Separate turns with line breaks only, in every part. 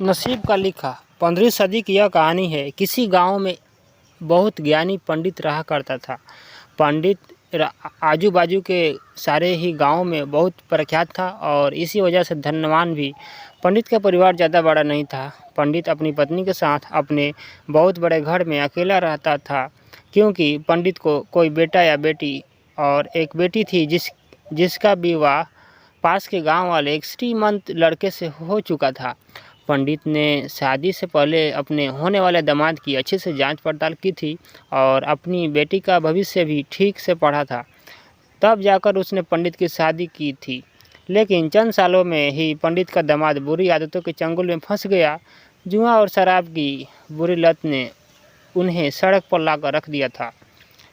नसीब का लिखा 15वीं सदी की यह कहानी है। किसी गांव में बहुत ज्ञानी पंडित रहा करता था। पंडित आजू बाजू के सारे ही गांव में बहुत प्रख्यात था और इसी वजह से धनवान भी। पंडित का परिवार ज़्यादा बड़ा नहीं था। पंडित अपनी पत्नी के साथ अपने बहुत बड़े घर में अकेला रहता था, क्योंकि पंडित को कोई बेटा या बेटी और एक बेटी थी जिसका विवाह पास के गांव वाले एक श्रीमंत लड़के से हो चुका था। पंडित ने शादी से पहले अपने होने वाले दामाद की अच्छे से जांच पड़ताल की थी और अपनी बेटी का भविष्य भी ठीक से पढ़ा था। तब जाकर उसने पंडित की शादी की थी। लेकिन चंद सालों में ही पंडित का दामाद बुरी आदतों के चंगुल में फंस गया। जुआ और शराब की बुरी लत ने उन्हें सड़क पर लाकर रख दिया था।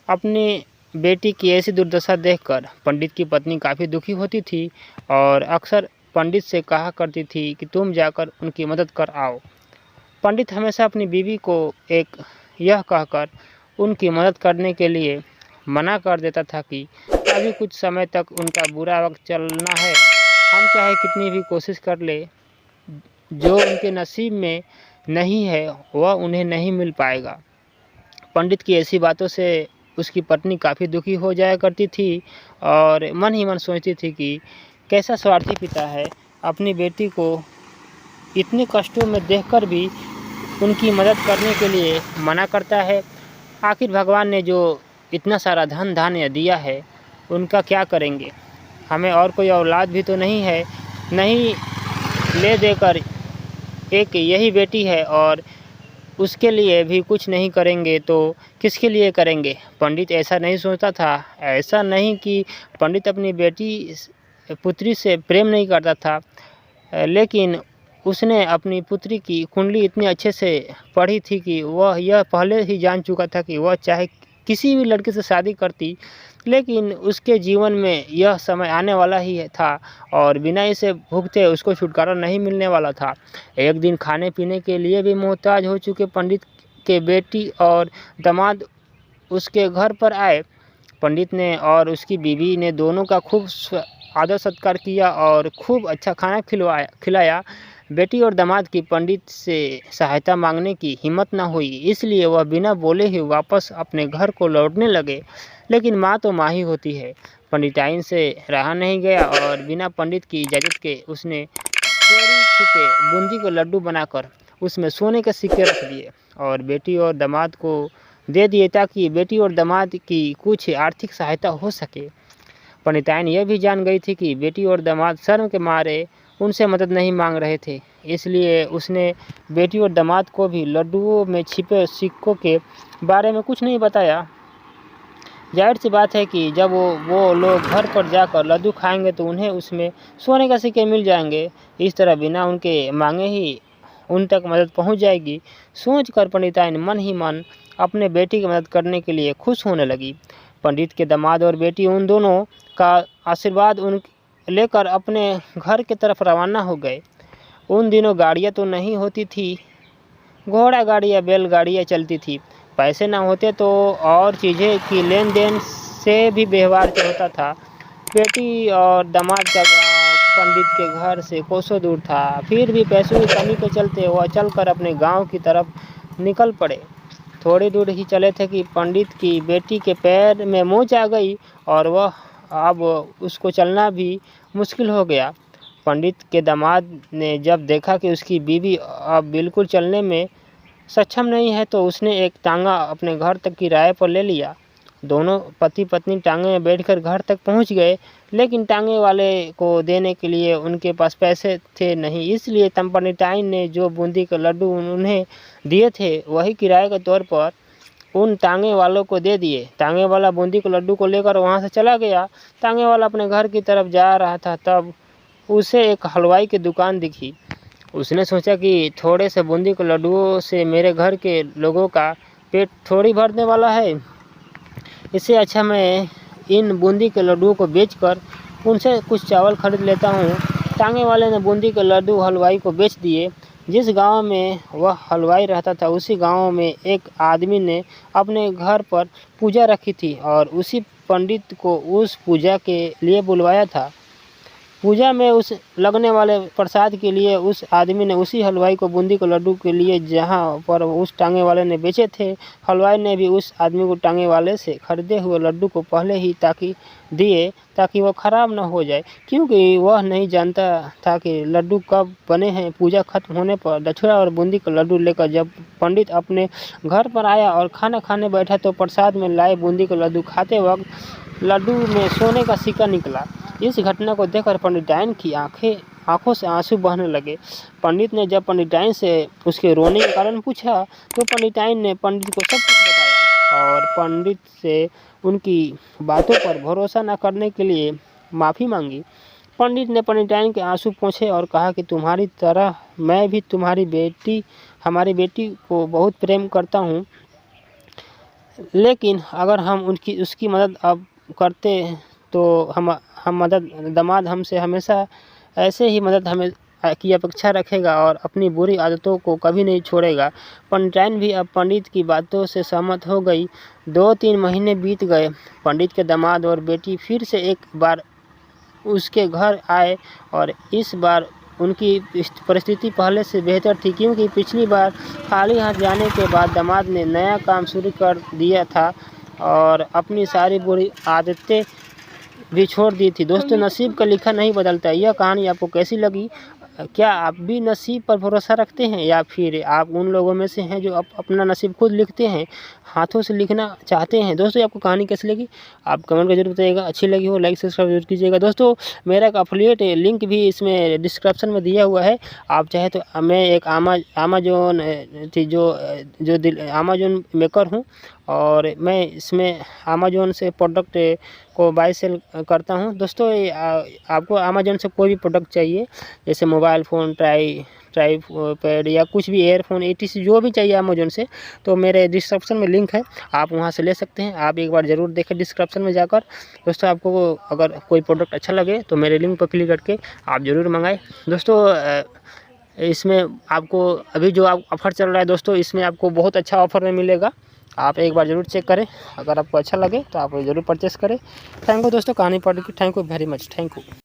अपनी बेटी की ऐसी दुर्दशा देखकर पंडित की पत्नी काफ़ी दुखी होती थी और अक्सर पंडित से कहा करती थी कि तुम जाकर उनकी मदद कर आओ। पंडित हमेशा अपनी बीवी को यह कहकर उनकी मदद करने के लिए मना कर देता था कि अभी कुछ समय तक उनका बुरा वक्त चलना है। हम चाहे कितनी भी कोशिश कर ले, जो उनके नसीब में नहीं है वह उन्हें नहीं मिल पाएगा। पंडित की ऐसी बातों से उसकी पत्नी काफ़ी दुखी हो जाया करती थी और मन ही मन सोचती थी कि कैसा स्वार्थी पिता है, अपनी बेटी को इतने कष्टों में देखकर भी उनकी मदद करने के लिए मना करता है। आखिर भगवान ने जो इतना सारा धन धान्य दिया है उनका क्या करेंगे? हमें और कोई औलाद भी तो नहीं है, नहीं ले देकर एक यही बेटी है और उसके लिए भी कुछ नहीं करेंगे तो किसके लिए करेंगे? पंडित ऐसा नहीं सोचता था। ऐसा नहीं कि पंडित अपनी पुत्री से प्रेम नहीं करता था, लेकिन उसने अपनी पुत्री की कुंडली इतनी अच्छे से पढ़ी थी कि वह यह पहले ही जान चुका था कि वह चाहे किसी भी लड़के से शादी करती, लेकिन उसके जीवन में यह समय आने वाला ही था और बिना इसे भुगते उसको छुटकारा नहीं मिलने वाला था। एक दिन खाने पीने के लिए भी मोहताज हो चुके पंडित के बेटी और दामाद उसके घर पर आए। पंडित ने और उसकी बीवी ने दोनों का खूब आदर सत्कार किया और खूब अच्छा खाना खिलाया। बेटी और दामाद की पंडित से सहायता मांगने की हिम्मत न हुई, इसलिए वह बिना बोले ही वापस अपने घर को लौटने लगे। लेकिन माँ तो माँ ही होती है। पंडिताइन से रहा नहीं गया और बिना पंडित की इजाज़त के उसने चोरी छुपे बूंदी के लड्डू बनाकर उसमें सोने के सिक्के रख दिए और बेटी और दामाद को दे दिए, ताकि बेटी और दामाद की कुछ आर्थिक सहायता हो सके। पंडिताइन यह भी जान गई थी कि बेटी और दामाद शर्म के मारे उनसे मदद नहीं मांग रहे थे, इसलिए उसने बेटी और दामाद को भी लड्डुओं में छिपे सिक्कों के बारे में कुछ नहीं बताया। जाहिर सी बात है कि जब वो लोग घर पर जाकर लड्डू खाएंगे तो उन्हें उसमें सोने के सिक्के मिल जाएंगे। इस तरह बिना उनके मांगे ही उन तक मदद पहुंच जाएगी। सोचकर पंडिताइन मन ही मन अपने बेटी की मदद करने के लिए खुश होने लगी। पंडित के दामाद और बेटी उन दोनों का आशीर्वाद उन लेकर अपने घर की तरफ रवाना हो गए। उन दिनों गाड़ियाँ तो नहीं होती थी, घोड़ा गाड़ी या बैलगाड़ियाँ चलती थी। पैसे ना होते तो और चीज़ें की लेन देन से भी व्यवहार होता था। बेटी और दामाद का गाँव पंडित के घर से कोसों दूर था, फिर भी पैसों की कमी के चलते वह चलकर अपने गांव की तरफ निकल पड़े। थोड़ी दूर ही चले थे कि पंडित की बेटी के पैर में मोच आ गई और वह अब उसको चलना भी मुश्किल हो गया। पंडित के दामाद ने जब देखा कि उसकी बीवी अब बिल्कुल चलने में सक्षम नहीं है तो उसने एक टांगा अपने घर तक किराए पर ले लिया। दोनों पति पत्नी टांगे में बैठकर घर तक पहुंच गए, लेकिन टांगे वाले को देने के लिए उनके पास पैसे थे नहीं, इसलिए पंडिताइन ने जो बूंदी के लड्डू उन्हें दिए थे वही किराए के तौर पर उन टांगे वालों को दे दिए। टांगे वाला बूंदी के लड्डू को लेकर वहां से चला गया। टांगे वाला अपने घर की तरफ जा रहा था, तब उसे एक हलवाई की दुकान दिखी। उसने सोचा कि थोड़े से बूंदी के लड्डुओं से मेरे घर के लोगों का पेट थोड़ी भरने वाला है, इससे अच्छा मैं इन बूंदी के लड्डुओं को बेचकर उनसे कुछ चावल खरीद लेता हूँ। टांगे वाले ने बूंदी के लड्डू हलवाई को बेच दिए। जिस गांव में वह हलवाई रहता था उसी गांव में एक आदमी ने अपने घर पर पूजा रखी थी और उसी पंडित को उस पूजा के लिए बुलवाया था। पूजा में उस लगने वाले प्रसाद के लिए उस आदमी ने उसी हलवाई को बूंदी के लड्डू के लिए जहाँ पर उस टांगे वाले ने बेचे थे, हलवाई ने भी उस आदमी को टांगे वाले से खरीदे हुए लड्डू को पहले ही ताकि वो ख़राब ना हो जाए, क्योंकि वह नहीं जानता था कि लड्डू कब बने हैं। पूजा खत्म होने पर दक्षिणा और बूंदी का लड्डू लेकर जब पंडित अपने घर पर आया और खाना खाने बैठा तो प्रसाद में लाए बूंदी का लड्डू खाते वक्त लड्डू में सोने का सिक्का निकला। इस घटना को देखकर पंडिताइन की आंखों से आंसू बहने लगे। पंडित ने जब पंडिताइन से उसके रोने का कारण पूछा तो पंडिताइन ने पंडित को सब कुछ बताया और पंडित से उनकी बातों पर भरोसा न करने के लिए माफ़ी मांगी। पंडित ने पंडिताइन के आंसू पोंछे और कहा कि तुम्हारी तरह मैं भी हमारी बेटी को बहुत प्रेम करता हूँ, लेकिन अगर हम उसकी मदद अब करते तो दामाद हमसे हमेशा ऐसे ही मदद हमें की अपेक्षा रखेगा और अपनी बुरी आदतों को कभी नहीं छोड़ेगा। पंडिताइन भी अब पंडित की बातों से सहमत हो गई। 2-3 महीने बीत गए। पंडित के दामाद और बेटी फिर से एक बार उसके घर आए और इस बार उनकी परिस्थिति पहले से बेहतर थी, क्योंकि पिछली बार खाली हाथ जाने के बाद दामाद ने नया काम शुरू कर दिया था और अपनी सारी बुरी आदतें भी छोड़ दी थी। दोस्तों, नसीब का लिखा नहीं बदलता। यह कहानी आपको कैसी लगी? क्या आप भी नसीब पर भरोसा रखते हैं या फिर आप उन लोगों में से हैं जो अपना नसीब खुद लिखते हैं, हाथों से लिखना चाहते हैं? दोस्तों, आपको कहानी कैसी लगी आप कमेंट कर जरूर बताइएगा। अच्छी लगी हो लाइक सब्सक्राइब जरूर कीजिएगा। दोस्तों, मेरा एक एफिलिएट लिंक भी इसमें डिस्क्रिप्शन में दिया हुआ है। आप चाहे तो मैं एक अमेजोन अमेजोन मेकर हूँ और मैं इसमें अमेजोन से प्रोडक्ट को बाय सेल करता हूँ। दोस्तों, आपको अमेजोन से कोई भी प्रोडक्ट चाहिए, जैसे मोबाइल फ़ोन, ट्राईपैड या कुछ भी ईयरफोन etc जो भी चाहिए अमेजोन से, तो मेरे डिस्क्रिप्शन में लिंक है, आप वहां से ले सकते हैं। आप एक बार ज़रूर देखें डिस्क्रिप्शन में जाकर। दोस्तों, आपको अगर कोई प्रोडक्ट अच्छा लगे तो मेरे लिंक पर क्लिक करके आप ज़रूर मंगाएं। दोस्तों, इसमें आपको अभी जो ऑफ़र चल रहा है दोस्तों, इसमें आपको बहुत अच्छा ऑफ़र में मिलेगा। आप एक बार ज़रूर चेक करें, अगर आपको अच्छा लगे तो आप ज़रूर परचेस करें। थैंक यू दोस्तों, कहानी पढ़ के thank you very much. Thank you.